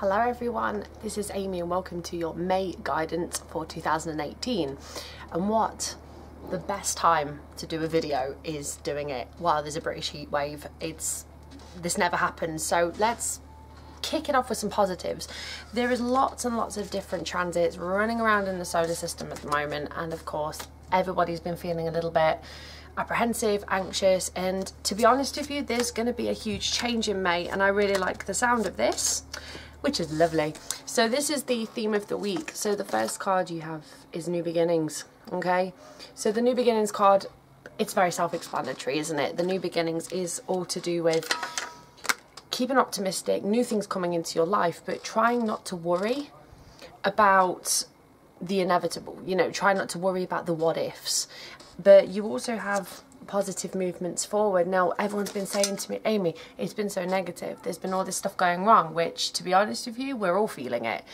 Hello everyone, this is Amy and welcome to your May guidance for 2018. And what the best time to do a video is doing it while there's a British heat wave. This never happens, so let's kick it off with some positives. There is lots and lots of different transits running around in the solar system at the moment, and of course everybody's been feeling a little bit apprehensive, anxious, and to be honest with you, there's going to be a huge change in May, and I really like the sound of this, which is lovely. So this is the theme of the week. So the first card you have is New Beginnings, okay? So the New Beginnings card, it's very self-explanatory, isn't it? The New Beginnings is all to do with keeping optimistic, new things coming into your life, but trying not to worry about the inevitable, you know, try not to worry about the what ifs. But you also have positive movements forward. Now, everyone's been saying to me, Amy, it's been so negative. There's been all this stuff going wrong, which, to be honest with you, we're all feeling it.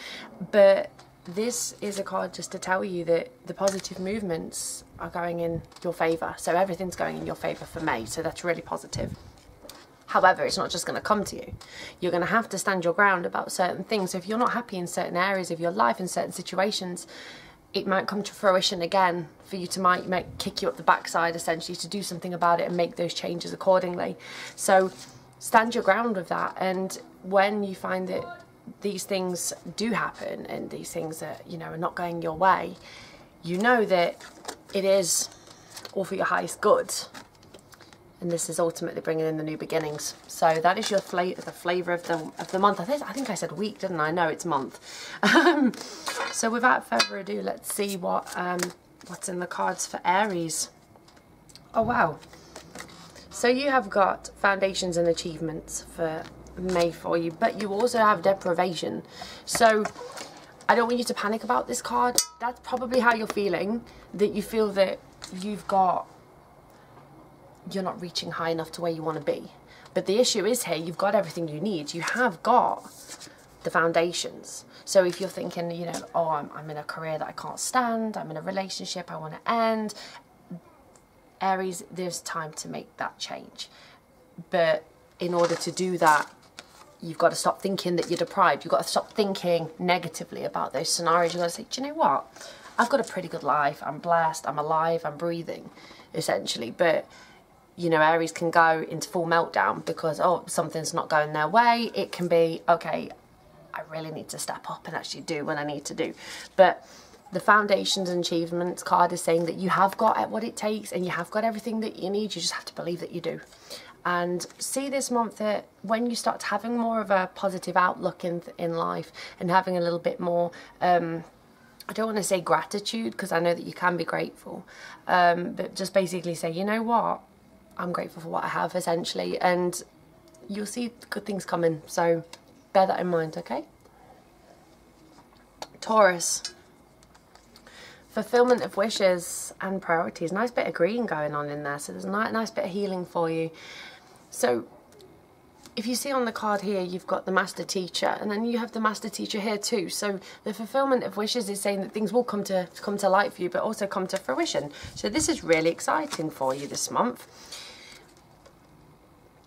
But this is a card just to tell you that the positive movements are going in your favour. So everything's going in your favour for May. So that's really positive. However, it's not just going to come to you. You're going to have to stand your ground about certain things. So if you're not happy in certain areas of your life, in certain situations, it might come to fruition again for you to might kick you up the backside essentially to do something about it and make those changes accordingly. So stand your ground with that, and when you find that these things do happen and these things that, you know, are not going your way, you know that it is all for your highest good. And this is ultimately bringing in the new beginnings. So that is your the flavour of the month. I think I said week, didn't I? No, it's month. So without further ado, let's see what's in the cards for Aries. Oh wow! So you have got foundations and achievements for May for you, but you also have deprivation. So I don't want you to panic about this card. That's probably how you're feeling. That you feel that you're not reaching high enough to where you want to be. But the issue is here, you've got everything you need. You have got the foundations. So if you're thinking, you know, oh, I'm in a career that I can't stand, I'm in a relationship I want to end, Aries, there's time to make that change. But in order to do that, you've got to stop thinking that you're deprived. You've got to stop thinking negatively about those scenarios. You've got to say, do you know what? I've got a pretty good life. I'm blessed. I'm alive. I'm breathing, essentially. But you know, Aries can go into full meltdown because, oh, something's not going their way. It can be, okay, I really need to step up and actually do what I need to do. But the foundations and achievements card is saying that you have got what it takes and you have got everything that you need. You just have to believe that you do. And see this month that when you start having more of a positive outlook in life and having a little bit more, I don't want to say gratitude because I know that you can be grateful, but just basically say, you know what? I'm grateful for what I have, essentially, and you'll see good things coming, so bear that in mind, okay? Taurus. Fulfillment of wishes and priorities. Nice bit of green going on in there, so there's a nice bit of healing for you. So if you see on the card here, you've got the master teacher, and then you have the master teacher here too. So the fulfillment of wishes is saying that things will come to light for you, but also come to fruition. So this is really exciting for you this month.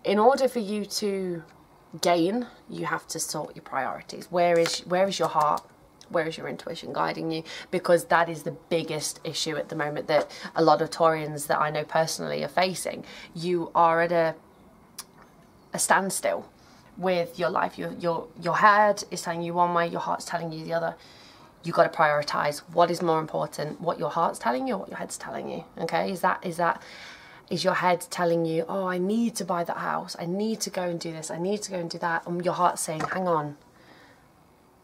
In order for you to gain, you have to sort your priorities. Where is your heart? Where is your intuition guiding you? Because that is the biggest issue at the moment that a lot of Taurians that I know personally are facing. You are at a standstill with your life. Your head is telling you one way, your heart's telling you the other. You've got to prioritise what is more important, what your heart's telling you or what your head's telling you, okay? Is your head telling you, oh, I need to buy that house, I need to go and do this, I need to go and do that, and your heart's saying, hang on,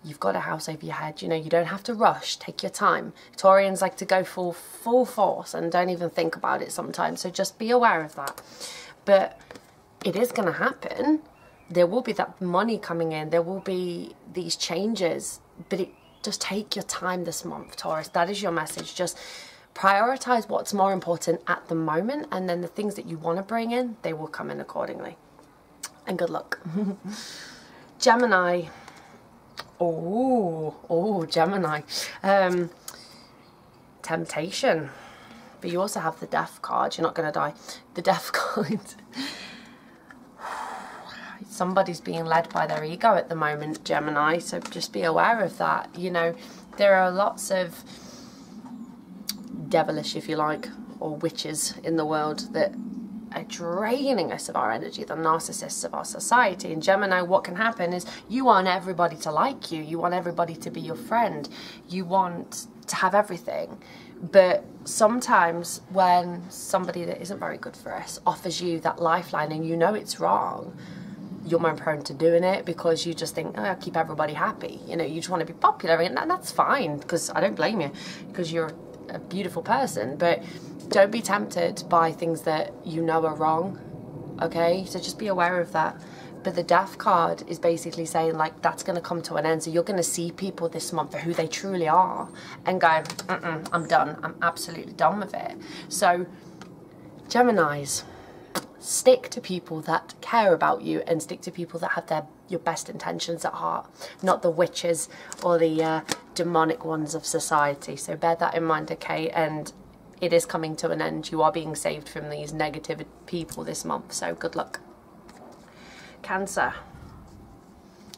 you've got a house over your head, you know, you don't have to rush, take your time. Taurians like to go full force and don't even think about it sometimes, so just be aware of that. But it is going to happen. There will be that money coming in, there will be these changes, but just take your time this month, Taurus. That is your message. Just prioritize what's more important at the moment, and then the things that you want to bring in, they will come in accordingly. And good luck. Gemini. Oh, Gemini. Temptation. But you also have the Death card. You're not going to die. The Death card. somebody's being led by their ego at the moment, Gemini, so just be aware of that. You know, there are lots of devilish, if you like, or witches in the world that are draining us of our energy, the narcissists of our society. In Gemini, what can happen is you want everybody to like you, you want everybody to be your friend, you want to have everything. But sometimes when somebody that isn't very good for us offers you that lifeline and you know it's wrong, you're more prone to doing it because you just think, oh, I'll keep everybody happy. You know, you just want to be popular, and that's fine, because I don't blame you, because you're a beautiful person. But don't be tempted by things that you know are wrong, okay? So just be aware of that. But the Death card is basically saying, like, that's going to come to an end. So you're going to see people this month for who they truly are and go, I'm done. I'm absolutely done with it. So Geminis, stick to people that care about you and stick to people that have your best intentions at heart, not the witches or the demonic ones of society. So bear that in mind, okay? And it is coming to an end. You are being saved from these negative people this month, so good luck. Cancer.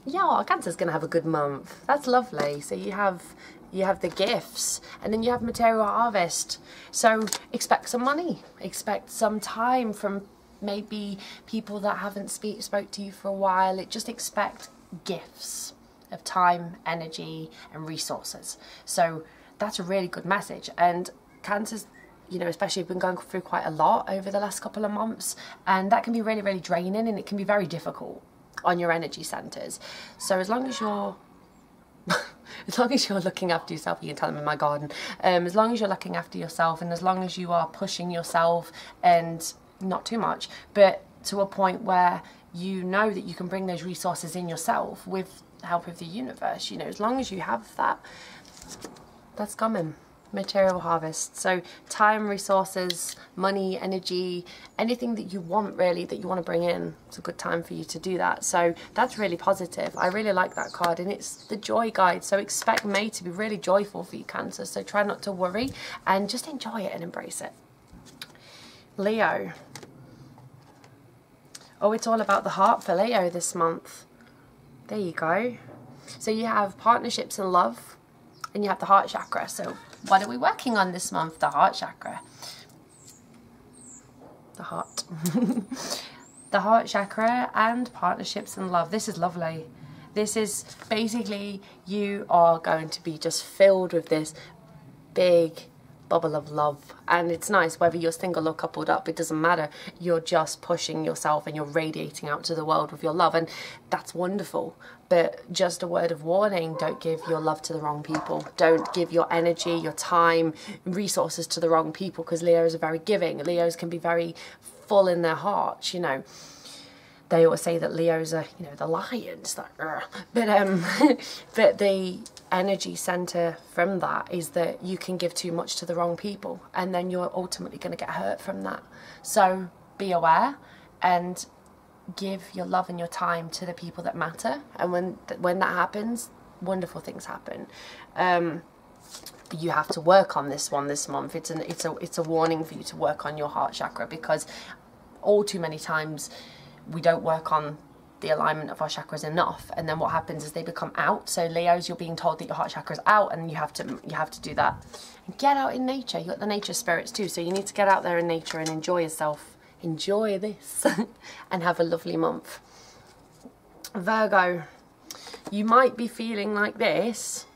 Yeah, Cancer's going to have a good month. That's lovely. So you have the gifts, and then you have material harvest. So expect some money. Expect some time from maybe people that haven't spoke to you for a while. Just expect gifts of time, energy, and resources. So that's a really good message. And Cancer's, you know, especially been going through quite a lot over the last couple of months, and that can be really, really draining, and it can be very difficult on your energy centers. So as long as you're as long as you're looking after yourself, you can tell them in my garden, as long as you're looking after yourself, and as long as you are pushing yourself, and not too much, but to a point where you know that you can bring those resources in yourself with the help of the universe, you know, as long as you have that, that's coming. Material harvest. So time, resources, money, energy, anything that you want, really, that you want to bring in, it's a good time for you to do that. So that's really positive. I really like that card, and it's the joy guide. So expect May to be really joyful for you, Cancer. So try not to worry and just enjoy it and embrace it. Leo. Oh, it's all about the heart for Leo this month. There you go. So you have partnerships and love, and you have the heart chakra. So what are we working on this month? The heart chakra. The heart. The heart chakra and partnerships and love. This is lovely. This is basically, you are going to be just filled with this big bubble of love, and it's nice whether you're single or coupled up, it doesn't matter. You're just pushing yourself and you're radiating out to the world with your love, and that's wonderful. But just a word of warning, don't give your love to the wrong people. Don't give your energy, your time, resources to the wrong people, because Leos are very giving. Leos can be very full in their hearts, you know. They always say that Leos are, you know, the lions, but the energy center from that is that you can give too much to the wrong people, and then you're ultimately going to get hurt from that. So be aware and give your love and your time to the people that matter, and when that happens, wonderful things happen. You have to work on this one this month. It's a warning for you to work on your heart chakra, because all too many times we don't work on the alignment of our chakras enough, and then what happens is they become out. So Leos, you're being told that your heart chakra is out, and you have to do that. And get out in nature. You got the nature spirits too, so you need to get out there in nature and enjoy yourself. Enjoy this and have a lovely month. Virgo, you might be feeling like this,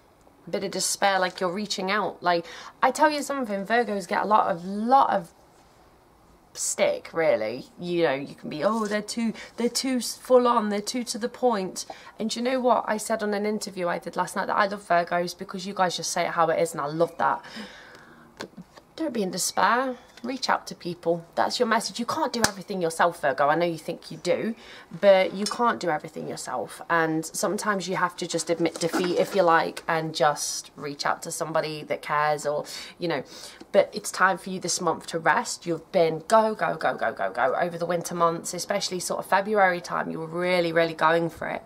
a bit of despair, like you're reaching out. Like, I tell you something, Virgos get a lot of stick, really. You know, you can be, oh, they're too full on, they're too to the point. And you know what I said on an interview I did last night, that I love Virgos because you guys just say it how it is, and I love that. Don't be in despair. Reach out to people. That's your message. You can't do everything yourself, Virgo. I know you think you do, but you can't do everything yourself, and sometimes you have to just admit defeat, if you like, and just reach out to somebody that cares, or, you know. But it's time for you this month to rest. You've been go over the winter months, especially sort of February time. You were really going for it.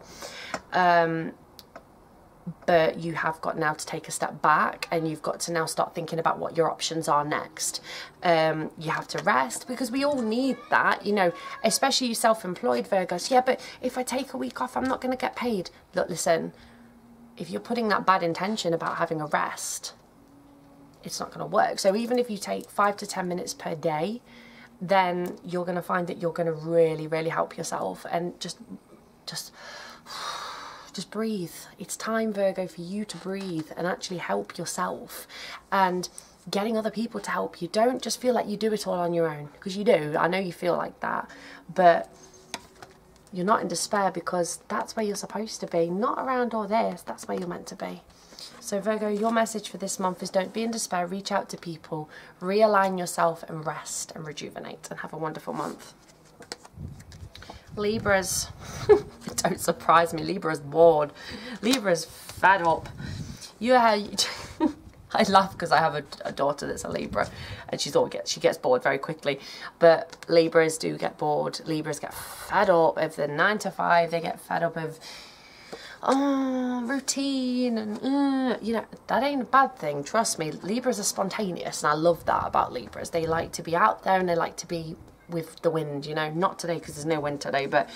but you have got now to take a step back, and you've got to now start thinking about what your options are next. You have to rest, because we all need that, you know, especially you self-employed Virgos. Yeah, but if I take a week off, I'm not going to get paid. Look, listen, if you're putting that bad intention about having a rest, it's not going to work. So even if you take 5 to 10 minutes per day, then you're going to find that you're going to really, really help yourself. And just breathe. It's time, Virgo, for you to breathe and actually help yourself, and getting other people to help you. Don't just feel like you do it all on your own, because you do. I know you feel like that, but you're not in despair, because that's where you're supposed to be, not around all this. That's where you're meant to be. So Virgo, your message for this month is don't be in despair. Reach out to people, realign yourself, and rest and rejuvenate, and have a wonderful month. Libras, don't surprise me. Libra's bored. Libra's fed up. I laugh because I have a daughter that's a Libra, and she gets bored very quickly. But Libras do get bored. Libras get fed up of the 9 to 5. They get fed up of routine, and you know, that ain't a bad thing. Trust me, Libras are spontaneous, and I love that about Libras. They like to be out there, and they like to be with the wind, you know. Not today, because there's no wind today, but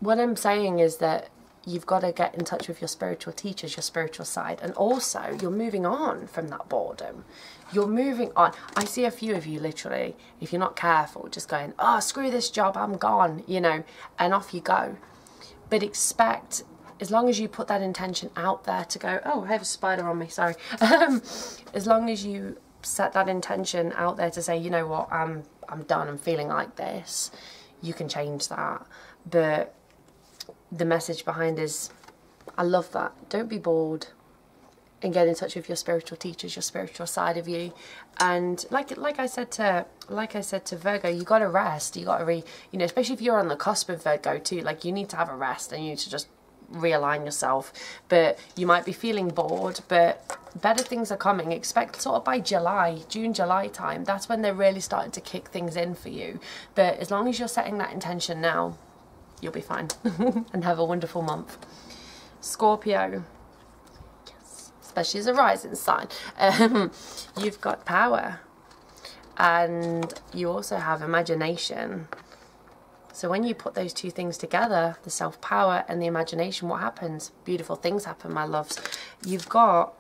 what I'm saying is that you've got to get in touch with your spiritual teachers, your spiritual side, and also you're moving on from that boredom. You're moving on. I see a few of you literally, if you're not careful, just going, oh, screw this job, I'm gone, you know, and off you go. But expect, as long as you put that intention out there to go, oh, I have a spider on me, sorry. As long as you set that intention out there to say, you know what, I'm done, I'm feeling like this, you can change that. But the message behind is, I love that. Don't be bored, and get in touch with your spiritual teachers, your spiritual side of you. And like I said to Virgo, you got to rest. You got to you know, especially if you're on the cusp of Virgo too, like you need to have a rest, and you need to just realign yourself. But you might be feeling bored, but better things are coming. Expect sort of by June, July time, that's when they're really starting to kick things in for you. But as long as you're setting that intention now, you'll be fine. And have a wonderful month. Scorpio, yes, especially as a rising sign, you've got power, and you also have imagination. So when you put those two things together, the self-power and the imagination, what happens? Beautiful things happen, my loves. You've got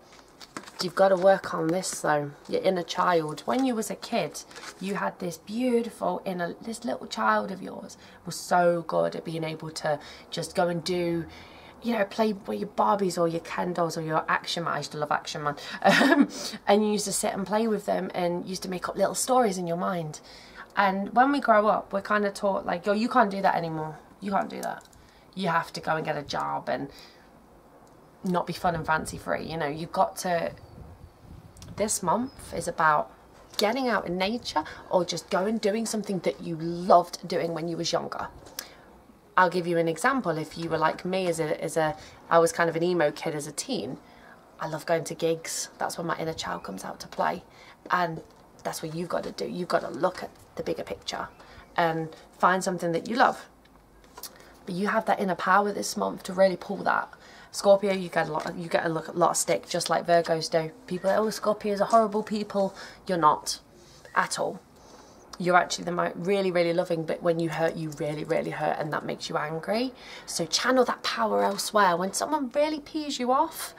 to work on this though, your inner child. When you was a kid, you had this beautiful this little child of yours was so good at being able to just go and do, you know, play with your Barbies or your Ken dolls or your Action Man. I used to love Action Man. And you used to sit and play with them, and used to make up little stories in your mind. And when we grow up, we're kind of taught like, yo, you can't do that anymore. You can't do that. You have to go and get a job and not be fun and fancy free. You know, you've got to, this month is about getting out in nature, or just going doing something that you loved doing when you was younger. I'll give you an example. If you were like me I was kind of an emo kid as a teen. I love going to gigs. That's when my inner child comes out to play. And that's what you've got to do. You've got to look at the bigger picture and find something that you love. But you have that inner power this month to really pull that. Scorpio, you get a lot of stick, just like Virgos do. People are, oh, Scorpios are horrible people. You're not at all. You're actually the really, really loving, but when you hurt, you really, really hurt, and that makes you angry. So channel that power elsewhere. When someone really pees you off,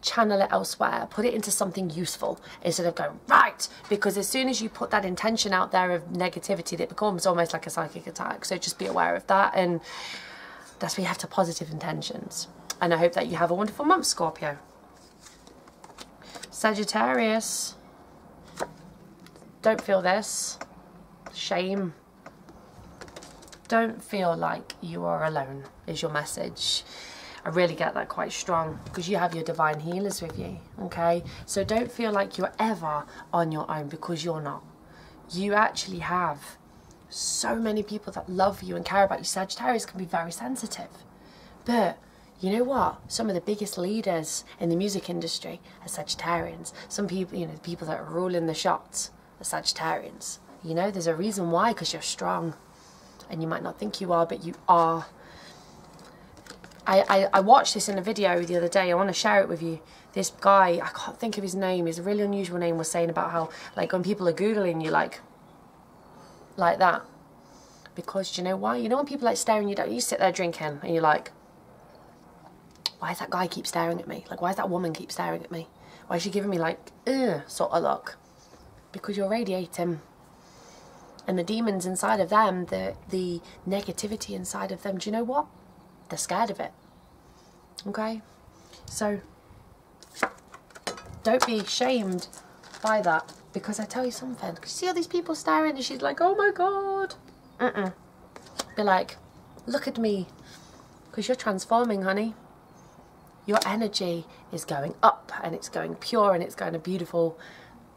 channel it elsewhere. Put it into something useful instead of going, right, because as soon as you put that intention out there of negativity, it becomes almost like a psychic attack. So just be aware of that, and that's where you have to positive intentions. And I hope that you have a wonderful month, Scorpio. Sagittarius, don't feel this shame. Don't feel like you are alone is your message. I really get that quite strong, because you have your divine healers with you, okay? So don't feel like you're ever on your own, because you're not. You actually have so many people that love you and care about you. Sagittarius can be very sensitive, but you know what? Some of the biggest leaders in the music industry are Sagittarians. Some people, you know, the people that are ruling the shots are Sagittarians. You know, there's a reason why, because you're strong. And you might not think you are, but you are. I watched this in a video the other day. I want to share it with you. This guy, I can't think of his name, he's a really unusual name, was saying about how, like, when people are Googling you, like that. Because, do you know why? You know when people, like, staring you down, you sit there drinking, and you're like, why does that guy keep staring at me? Like, why does that woman keep staring at me? Why is she giving me, like, ugh, sort of look? Because you're radiating. And the demons inside of them, the negativity inside of them, do you know what? They're scared of it. Okay? So, don't be shamed by that. Because I tell you something. Because you see all these people staring and she's like, oh my God. Be like, look at me. Because you're transforming, honey. Your energy is going up and it's going pure and it's going to beautiful.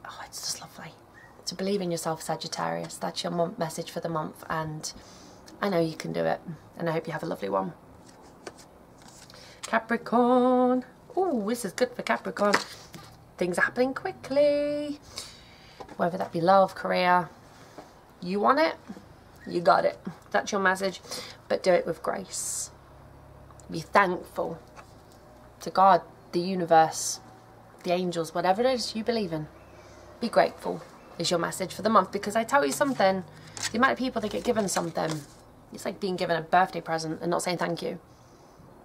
Oh, it's just lovely. To believe in yourself, Sagittarius. That's your message for the month, and I know you can do it, and I hope you have a lovely one. Capricorn. Oh, this is good for Capricorn. Things are happening quickly. Whether that be love, career, you want it, you got it. That's your message, but do it with grace. Be thankful to God, the universe, the angels, whatever it is you believe in. Be grateful is your message for the month, because I tell you something, the amount of people that get given something, it's like being given a birthday present and not saying thank you.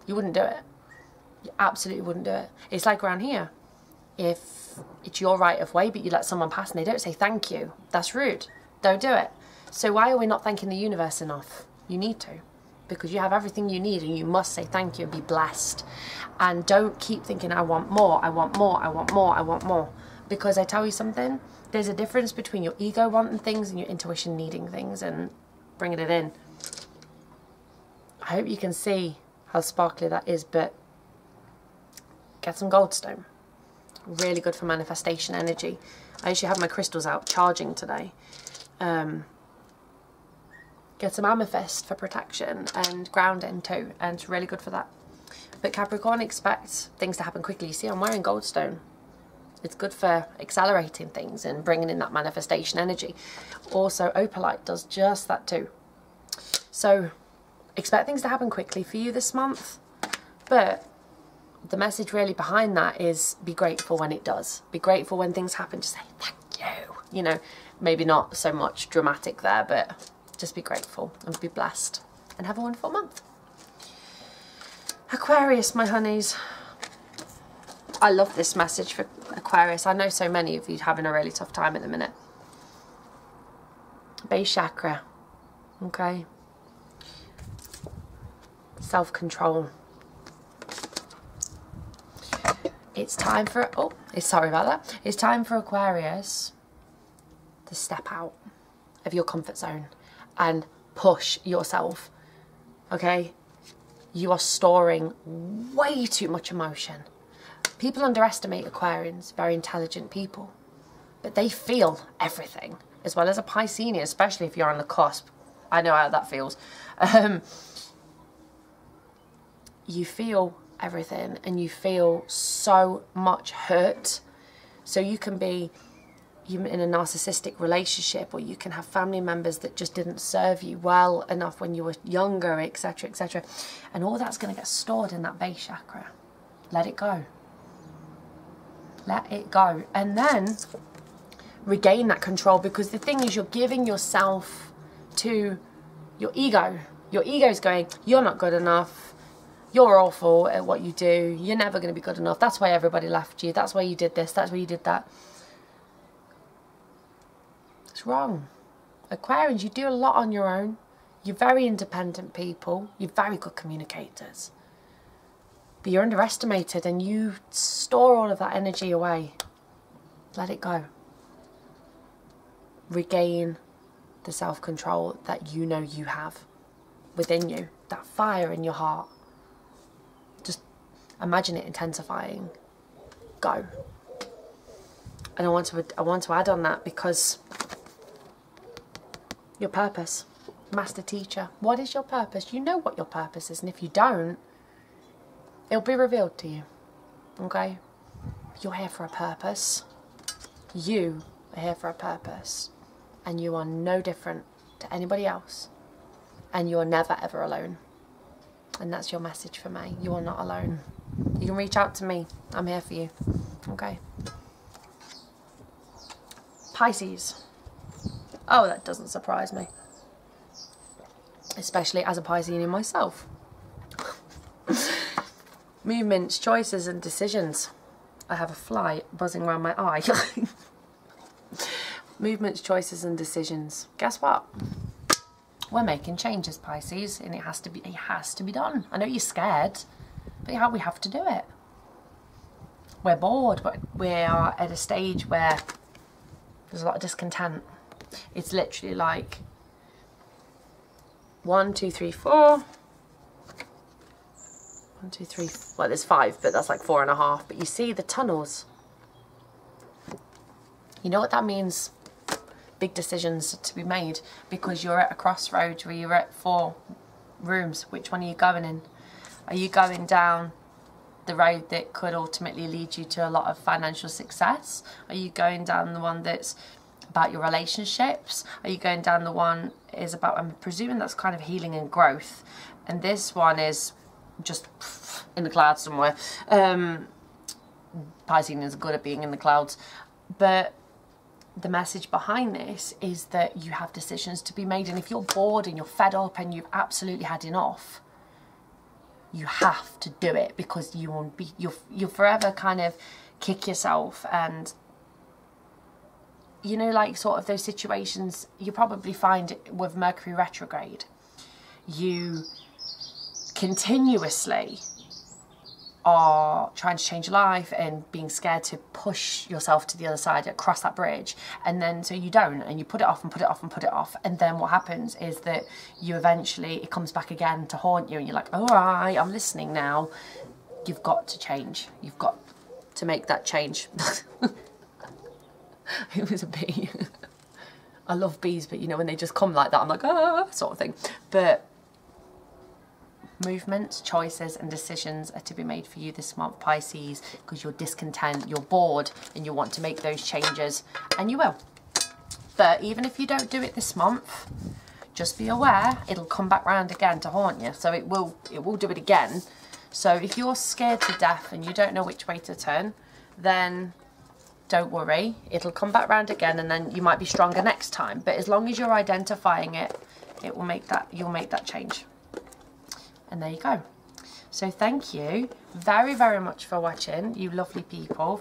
You wouldn't do it. You absolutely wouldn't do it. It's like around here. If it's your right of way, but you let someone pass and they don't say thank you, that's rude. Don't do it. So why are we not thanking the universe enough? You need to. Because you have everything you need and you must say thank you and be blessed. And don't keep thinking, I want more, I want more, I want more, I want more. Because I tell you something, there's a difference between your ego wanting things and your intuition needing things and bringing it in. I hope you can see how sparkly that is, but get some goldstone. Really good for manifestation energy. I actually have my crystals out charging today. Get some amethyst for protection and grounding too, and it's really good for that. But Capricorn, expect things to happen quickly. You see, I'm wearing goldstone. It's good for accelerating things and bringing in that manifestation energy. Also, opalite does just that too. So, expect things to happen quickly for you this month. But the message really behind that is be grateful when it does. Be grateful when things happen. Just say thank you. You know, maybe not so much dramatic there, but just be grateful and be blessed. And have a wonderful month. Aquarius, my honeys. I love this message for Aquarius. I know so many of you having a really tough time at the minute. Base chakra. Okay. Self-control. It's time for, oh, sorry about that. It's time for Aquarius to step out of your comfort zone and push yourself. Okay? You are storing way too much emotion. People underestimate Aquarians, very intelligent people, but they feel everything, as well as a Piscean, especially if you're on the cusp. I know how that feels. You feel everything, and you feel so much hurt. So you can be in a narcissistic relationship, or you can have family members that just didn't serve you well enough when you were younger, etc., etc. And all that's going to get stored in that base chakra. Let it go. Let it go. And then regain that control, because the thing is, you're giving yourself to your ego. Your ego's going, you're not good enough. You're awful at what you do. You're never going to be good enough. That's why everybody left you. That's why you did this. That's why you did that. It's wrong. Aquarians, you do a lot on your own. You're very independent people. You're very good communicators. But you're underestimated, and you store all of that energy away. Let it go. Regain the self-control that you know you have within you. That fire in your heart. Just imagine it intensifying. Go. And I want to add on that, because your purpose, master teacher. What is your purpose? You know what your purpose is, and if you don't, it'll be revealed to you. Okay? You're here for a purpose. You are here for a purpose. And you are no different to anybody else. And you are never ever alone. And that's your message for me. You are not alone. You can reach out to me. I'm here for you. Okay. Pisces. Oh, that doesn't surprise me. Especially as a Piscean myself. Movements, choices and decisions. I have a fly buzzing around my eye. Movements, choices and decisions. Guess what? We're making changes, Pisces, and it has to be done. I know you're scared, but we have to do it. We're bored, but we are at a stage where there's a lot of discontent. It's literally like 1, 2, 3, 4. 1, 2, 3, well, there's 5, but that's like 4.5. But you see the tunnels. You know what that means? Big decisions to be made, because you're at a crossroads where you're at 4 rooms. Which one are you going in? Are you going down the road that could ultimately lead you to a lot of financial success? Are you going down the one that's about your relationships? Are you going down the one is about, I'm presuming that's kind of healing and growth, and this one is just in the clouds somewhere. Piscean is good at being in the clouds, but the message behind this is that you have decisions to be made, and if you're bored and you're fed up and you've absolutely had enough, you have to do it, because you'll forever kind of kick yourself. And you know, like sort of those situations you probably find with Mercury retrograde, you continuously are trying to change your life and being scared to push yourself to the other side, across that bridge, and then so you don't, and you put it off and put it off and put it off, and then what happens is that you eventually, it comes back again to haunt you, and you're like, all right, I'm listening now. You've got to change. You've got to make that change. It was a bee. I love bees, but you know, when they just come like that, I'm like, ah, sort of thing. But movements, choices and decisions are to be made for you this month, Pisces, because you're discontent, you're bored, and you want to make those changes, and you will. But even if you don't do it this month, just be aware it'll come back round again to haunt you. So it will do it again. So if you're scared to death and you don't know which way to turn, then don't worry, it'll come back round again, and then you might be stronger next time. But as long as you're identifying it, it will make that, you'll make that change. And there you go. So thank you very, very much for watching, you lovely people.